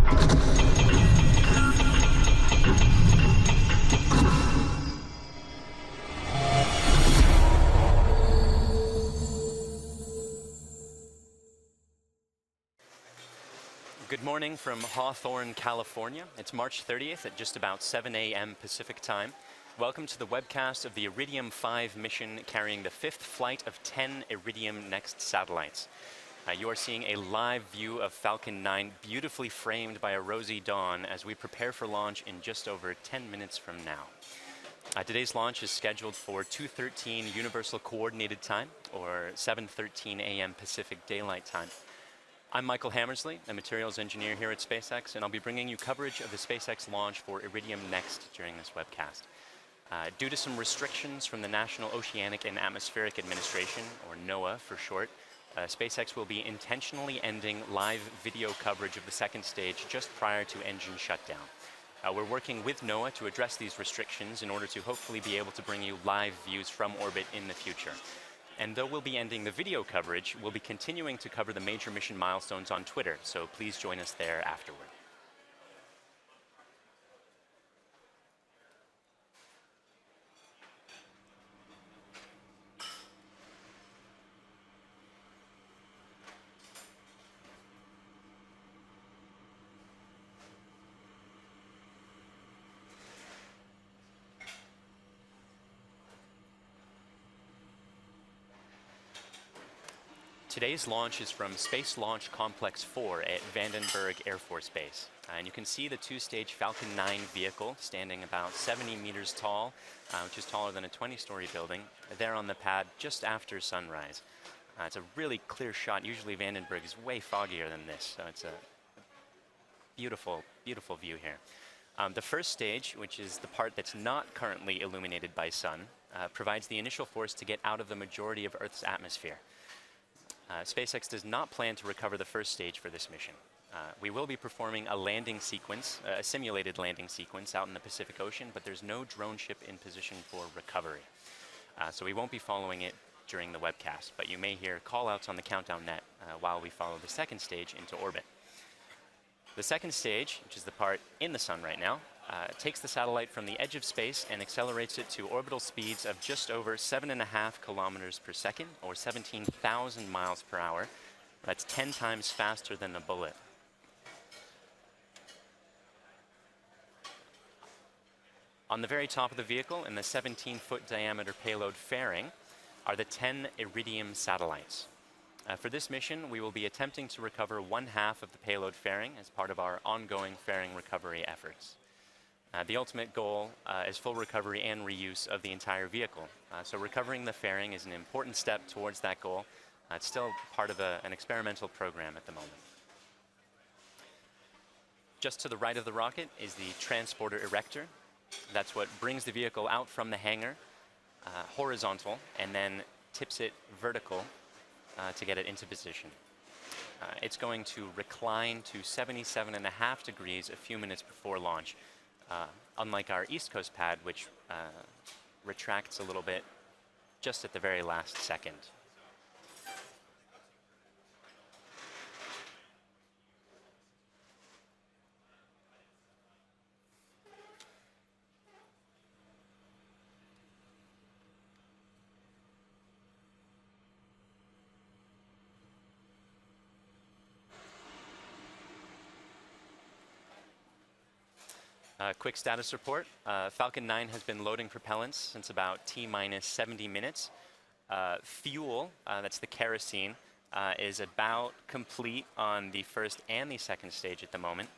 Good morning from Hawthorne, California. It's March 30th at just about 7 a.m. Pacific time. Welcome to the webcast of the Iridium 5 mission carrying the fifth flight of 10 Iridium Next satellites. You are seeing a live view of Falcon 9 beautifully framed by a rosy dawn as we prepare for launch in just over 10 minutes from now. Today's launch is scheduled for 2:13 Universal Coordinated Time, or 7:13 a.m. Pacific Daylight Time. I'm Michael Hammersley, a materials engineer here at SpaceX, and I'll be bringing you coverage of the SpaceX launch for Iridium Next during this webcast. Due to some restrictions from the National Oceanic and Atmospheric Administration, or NOAA for short, SpaceX will be intentionally ending live video coverage of the second stage just prior to engine shutdown. We're working with NOAA to address these restrictions in order to hopefully be able to bring you live views from orbit in the future. And though we'll be ending the video coverage, we'll be continuing to cover the major mission milestones on Twitter, so please join us there afterward. Today's launch is from Space Launch Complex 4 at Vandenberg Air Force Base. And you can see the two-stage Falcon 9 vehicle standing about 70 meters tall, which is taller than a 20-story building, there on the pad just after sunrise. It's a really clear shot. Usually Vandenberg is way foggier than this, so it's a beautiful, beautiful view here. The first stage, which is the part that's not currently illuminated by sun, provides the initial force to get out of the majority of Earth's atmosphere. SpaceX does not plan to recover the first stage for this mission. We will be performing a landing sequence, a simulated landing sequence out in the Pacific Ocean, but there's no drone ship in position for recovery. So we won't be following it during the webcast, but you may hear call-outs on the countdown net while we follow the second stage into orbit. The second stage, which is the part in the sun right now, takes the satellite from the edge of space and accelerates it to orbital speeds of just over 7.5 kilometers per second, or 17,000 miles per hour. That's 10 times faster than a bullet. On the very top of the vehicle, in the 17-foot diameter payload fairing, are the 10 Iridium satellites. For this mission, we will be attempting to recover one half of the payload fairing as part of our ongoing fairing recovery efforts. The ultimate goal is full recovery and reuse of the entire vehicle. So recovering the fairing is an important step towards that goal. It's still part of an experimental program at the moment. Just to the right of the rocket is the transporter erector. That's what brings the vehicle out from the hangar, horizontal, and then tips it vertical to get it into position. It's going to recline to 77.5 degrees a few minutes before launch. Unlike our East Coast pad, which retracts a little bit just at the very last second. Quick status report. Falcon 9 has been loading propellants since about T-minus 70 minutes. Fuel, that's the kerosene, is about complete on the first and the second stage at the moment.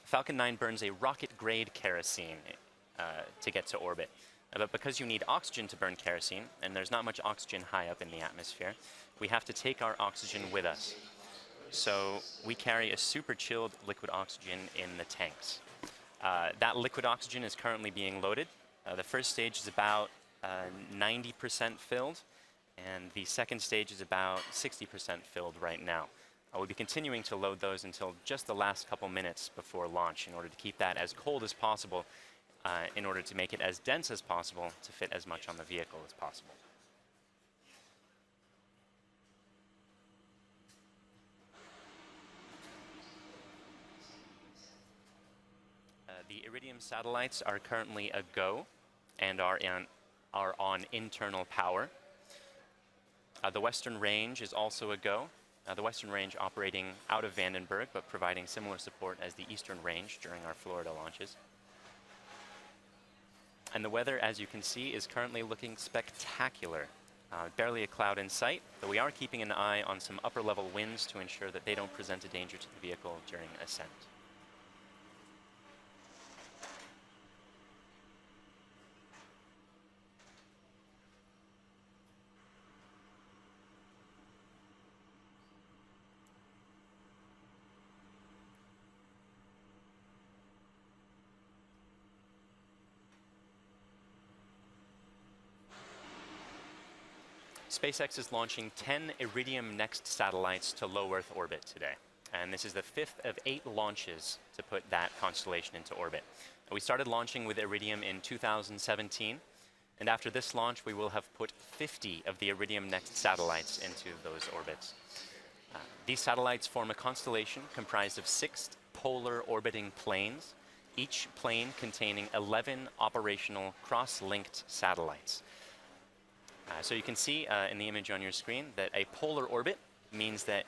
Falcon 9 burns a rocket-grade kerosene to get to orbit. But because you need oxygen to burn kerosene, and there's not much oxygen high up in the atmosphere, we have to take our oxygen with us. So we carry a super chilled liquid oxygen in the tanks. That liquid oxygen is currently being loaded. The first stage is about 90% filled, and the second stage is about 60% filled right now. We'll be continuing to load those until just the last couple minutes before launch in order to keep that as cold as possible, in order to make it as dense as possible to fit as much on the vehicle as possible. The Iridium satellites are currently a go and are on internal power. The Western Range is also a go. The Western Range operating out of Vandenberg, but providing similar support as the Eastern Range during our Florida launches. And the weather, as you can see, is currently looking spectacular. Barely a cloud in sight, but we are keeping an eye on some upper-level winds to ensure that they don't present a danger to the vehicle during ascent. SpaceX is launching 10 Iridium Next satellites to low Earth orbit today. And this is the 5th of 8 launches to put that constellation into orbit. We started launching with Iridium in 2017. And after this launch, we will have put 50 of the Iridium Next satellites into those orbits. These satellites form a constellation comprised of 6 polar orbiting planes, each plane containing 11 operational cross-linked satellites. So you can see in the image on your screen that a polar orbit means that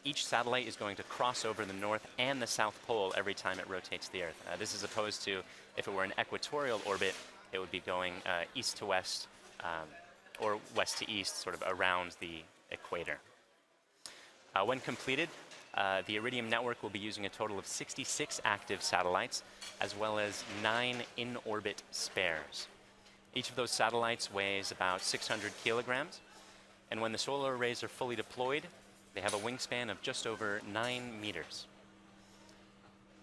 each satellite is going to cross over the north and the south pole every time it rotates the Earth. This is opposed to if it were an equatorial orbit, it would be going east to west or west to east, sort of around the equator. When completed, the Iridium network will be using a total of 66 active satellites, as well as 9 in-orbit spares. Each of those satellites weighs about 600 kilograms, and when the solar arrays are fully deployed, they have a wingspan of just over 9 meters.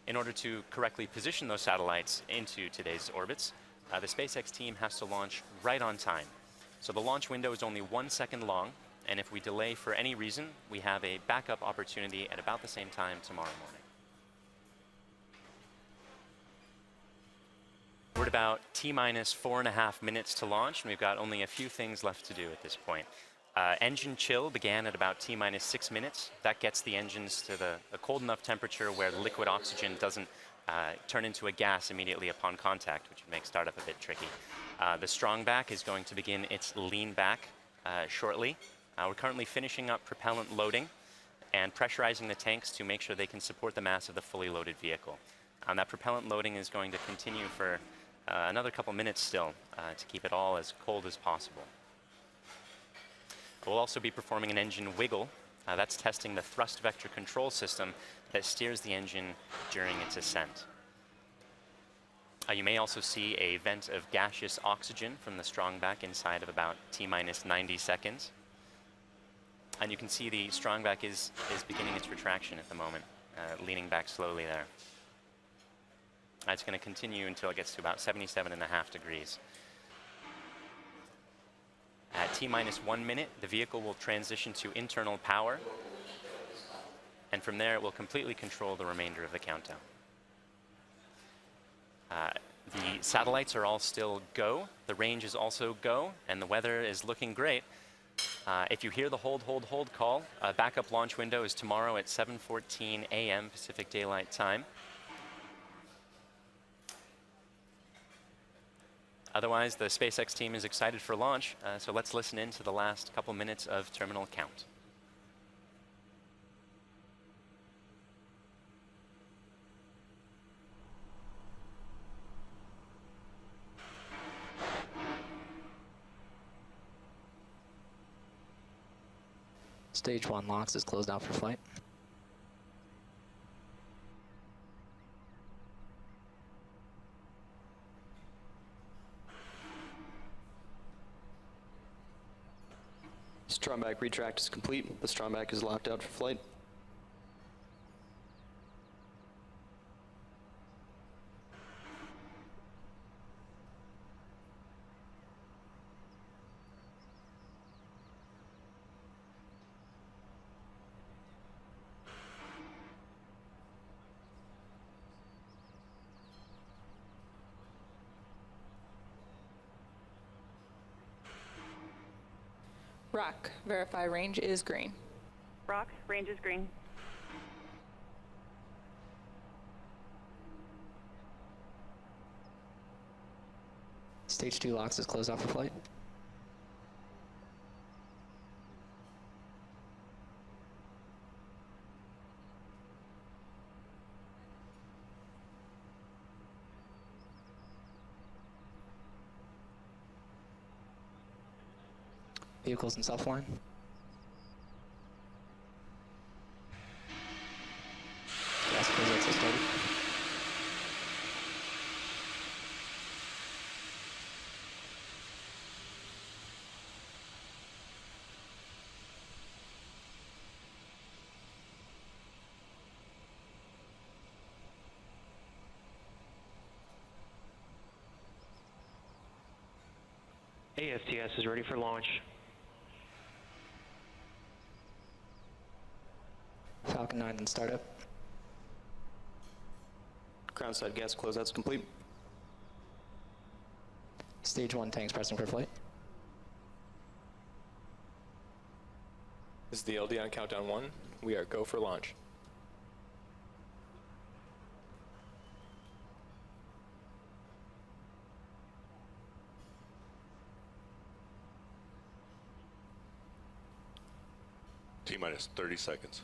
In order to correctly position those satellites into today's orbits, the SpaceX team has to launch right on time. So the launch window is only 1 second long, and if we delay for any reason, we have a backup opportunity at about the same time tomorrow morning. We're at about T-minus 4.5 minutes to launch, and we've got only a few things left to do at this point. Engine chill began at about T-minus 6 minutes. That gets the engines to a cold enough temperature where the liquid oxygen doesn't turn into a gas immediately upon contact, which would make startup a bit tricky. The strong back is going to begin its lean back shortly. We're currently finishing up propellant loading and pressurizing the tanks to make sure they can support the mass of the fully loaded vehicle. That propellant loading is going to continue for another couple minutes still to keep it all as cold as possible. We'll also be performing an engine wiggle. That's testing the thrust vector control system that steers the engine during its ascent. You may also see a vent of gaseous oxygen from the strong back inside of about T-minus 90 seconds. And you can see the strong back is beginning its retraction at the moment, leaning back slowly there. It's going to continue until it gets to about 77.5 degrees. At T-minus 1 minute, the vehicle will transition to internal power, and from there it will completely control the remainder of the countdown. The satellites are all still go, the range is also go, and the weather is looking great. If you hear the hold call, backup launch window is tomorrow at 7:14 a.m. Pacific Daylight Time. Otherwise, the SpaceX team is excited for launch, so let's listen in to the last couple minutes of terminal count. Stage 1 LOX is closed out for flight. Strong back retract is complete. The strong back is locked out for flight. Rock, verify range is green. Rock, range is green. Stage 2 LOX is closed off for flight. Vehicles in self-line. Gas closeouts are started. ASTS is ready for launch. Falcon 9 in startup. Ground side gas closeouts complete. Stage 1 tanks pressing for flight. This is the LD on countdown 1. We are go for launch. T-minus 30 seconds.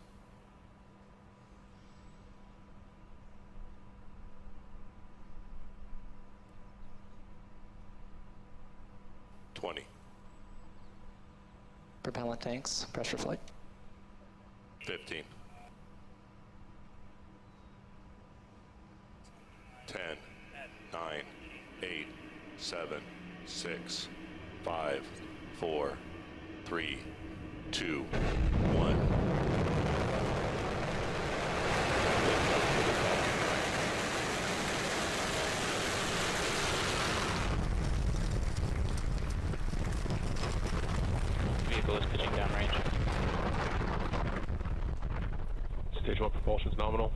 Propellant tanks press for flight. 15. 10, 9, 8, 7, 6, 5, 4, 3, 2, 1. Vehicle is pitching downrange. Stage 1 propulsion is nominal.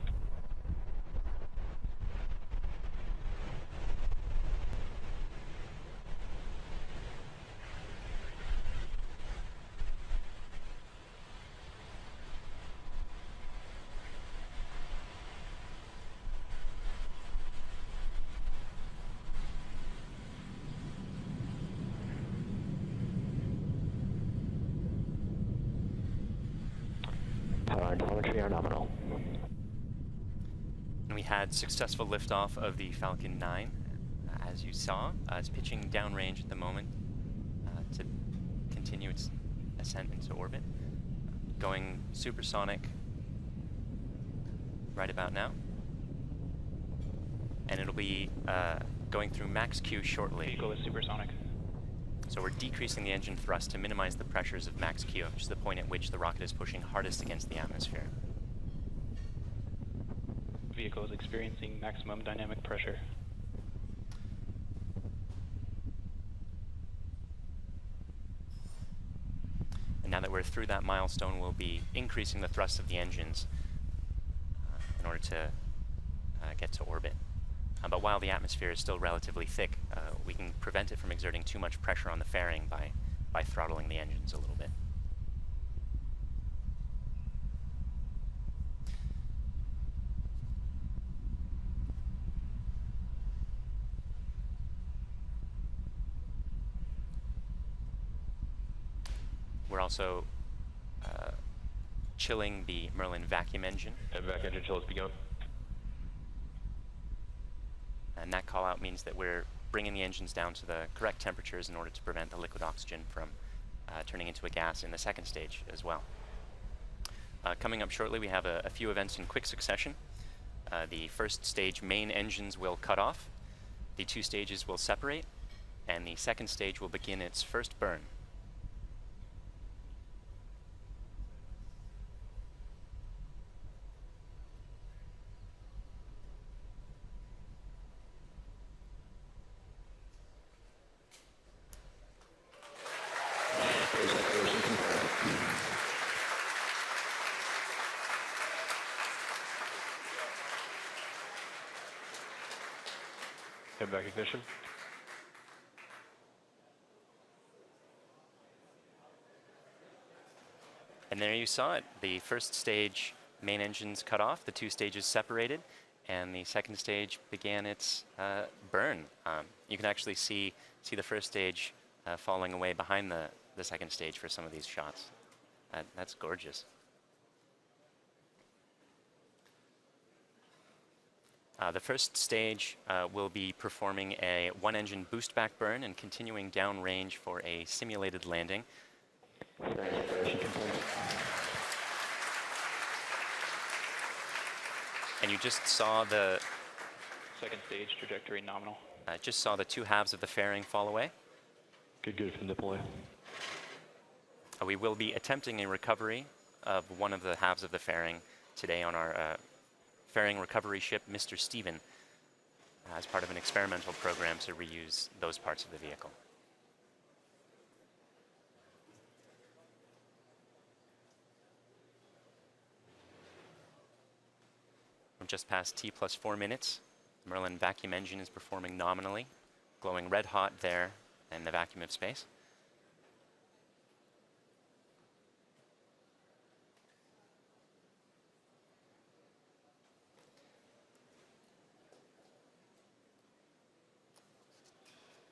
Power and telemetry are nominal. And we had successful liftoff of the Falcon 9, as you saw. It's pitching downrange at the moment to continue its ascent into orbit. Going supersonic right about now. And it'll be going through max Q shortly. Vehicle is supersonic. So we're decreasing the engine thrust to minimize the pressures of max Q, which is the point at which the rocket is pushing hardest against the atmosphere. Vehicle is experiencing maximum dynamic pressure. And now that we're through that milestone, we'll be increasing the thrust of the engines in order to get to orbit. But while the atmosphere is still relatively thick, we can prevent it from exerting too much pressure on the fairing by throttling the engines a little bit. We're also chilling the Merlin vacuum engine. And vac engine chill has begun. And that call out means that we're bringing the engines down to the correct temperatures in order to prevent the liquid oxygen from turning into a gas in the second stage as well. Coming up shortly, we have a few events in quick succession. The first stage main engines will cut off, the two stages will separate, and the second stage will begin its first burn. And vac ignition. And there you saw it. The first stage main engines cut off, the two stages separated, and the second stage began its burn. You can actually see See the first stage falling away behind the second stage for some of these shots. That's gorgeous. The first stage will be performing a one-engine boost back burn and continuing downrange for a simulated landing. And you just saw the Second stage trajectory nominal. just saw the two halves of the fairing fall away. Good from deploy. We will be attempting a recovery of one of the halves of the fairing today on our fairing recovery ship, Mr. Stephen, as part of an experimental program to reuse those parts of the vehicle. We're just past T plus 4 minutes. The Merlin vacuum engine is performing nominally, glowing red hot there in the vacuum of space.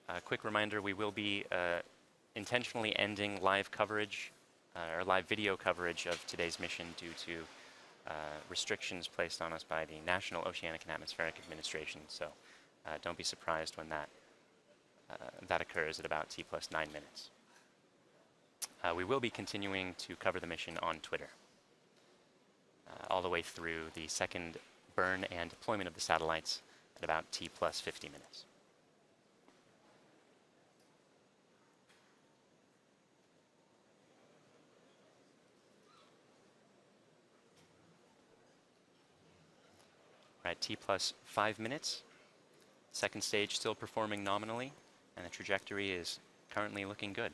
A quick reminder, we will be intentionally ending live coverage or live video coverage of today's mission due to restrictions placed on us by the National Oceanic and Atmospheric Administration. So don't be surprised when that occurs at about T plus 9 minutes. We will be continuing to cover the mission on Twitter all the way through the second burn and deployment of the satellites at about T plus 50 minutes. We're at T plus 5 minutes. Second stage still performing nominally, and the trajectory is currently looking good.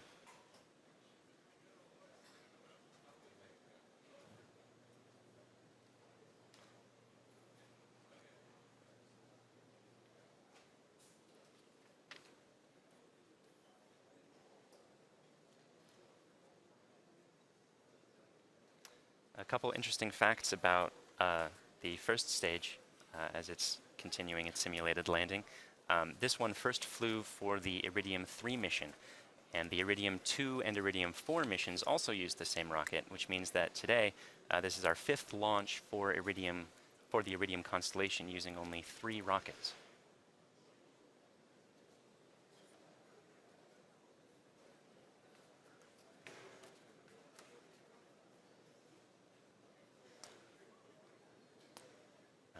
A couple interesting facts about the first stage as it's continuing its simulated landing. This one first flew for the Iridium 3 mission, and the Iridium 2 and Iridium 4 missions also used the same rocket, which means that today this is our 5th launch for the Iridium constellation using only 3 rockets.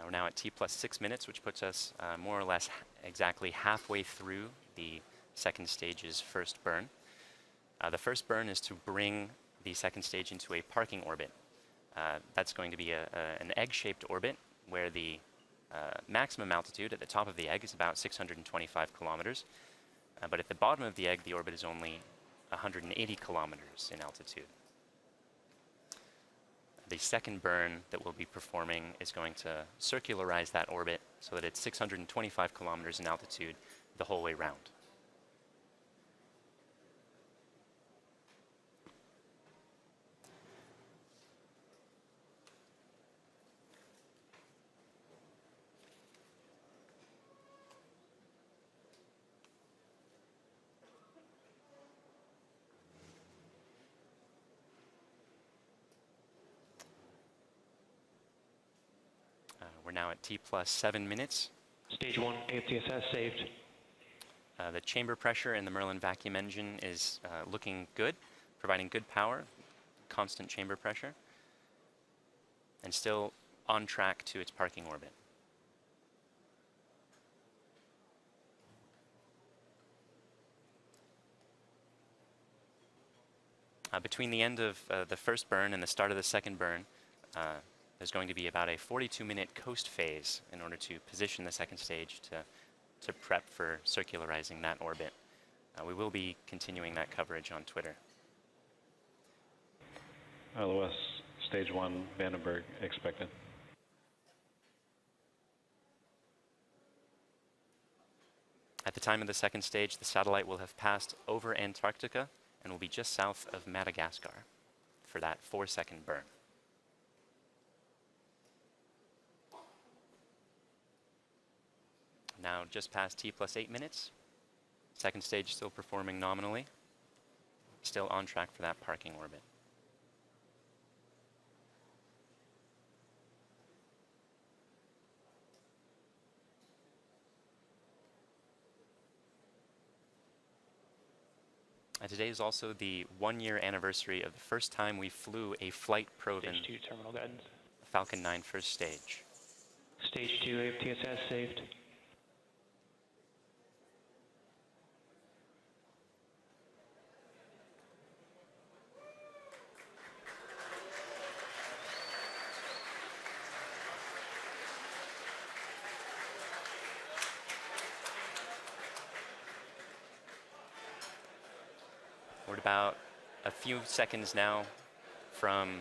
We're now at T plus 6 minutes, which puts us more or less exactly halfway through the second stage's first burn. The first burn is to bring the second stage into a parking orbit. That's going to be an egg-shaped orbit where the maximum altitude at the top of the egg is about 625 kilometers. But at the bottom of the egg, the orbit is only 180 kilometers in altitude. The second burn that we'll be performing is going to circularize that orbit so that it's 625 kilometers in altitude the whole way round. We're now at T plus 7 minutes. Stage 1 AFTSS saved. The chamber pressure in the Merlin vacuum engine is looking good, providing good power, constant chamber pressure, and still on track to its parking orbit. Between the end of the first burn and the start of the second burn, there's going to be about a 42-minute coast phase in order to position the second stage to prep for circularizing that orbit. We will be continuing that coverage on Twitter. LOS stage 1 Vandenberg expected. At the time of the second stage, the satellite will have passed over Antarctica and will be just south of Madagascar for that 4-second burn. Now just past T plus 8 minutes. Second stage still performing nominally. Still on track for that parking orbit. Today is also the 1-year anniversary of the first time we flew a flight-proven Stage 2 terminal guidance. Falcon 9 first stage. Stage 2 AFTSS saved. We're at about a few seconds now from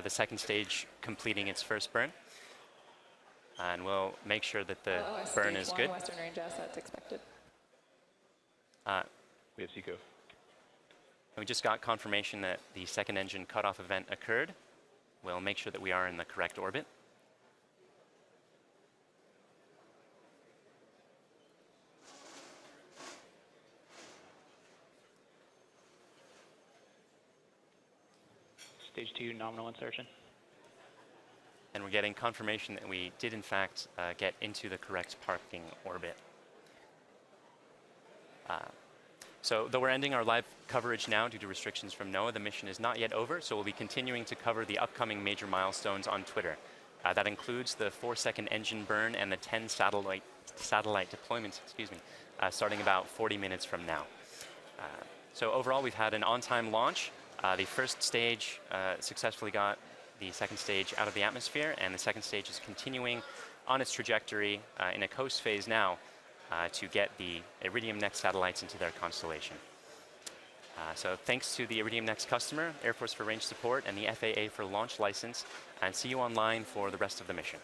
the second stage completing its first burn. And we'll make sure that the burn is good. Western range assets expected. We have ZKO. We just got confirmation that the second engine cutoff event occurred. We'll make sure that we are in the correct orbit. Stage 2 nominal insertion. And we're getting confirmation that we did in fact get into the correct parking orbit. So though we're ending our live coverage now due to restrictions from NOAA, the mission is not yet over, so we'll be continuing to cover the upcoming major milestones on Twitter. That includes the 4-second engine burn and the 10 satellite deployments, starting about 40 minutes from now. So overall, we've had an on-time launch. The first stage successfully got the second stage out of the atmosphere, and the second stage is continuing on its trajectory in a coast phase now to get the Iridium Next satellites into their constellation. So thanks to the Iridium Next customer, Air Force for range support, and the FAA for launch license, and see you online for the rest of the mission.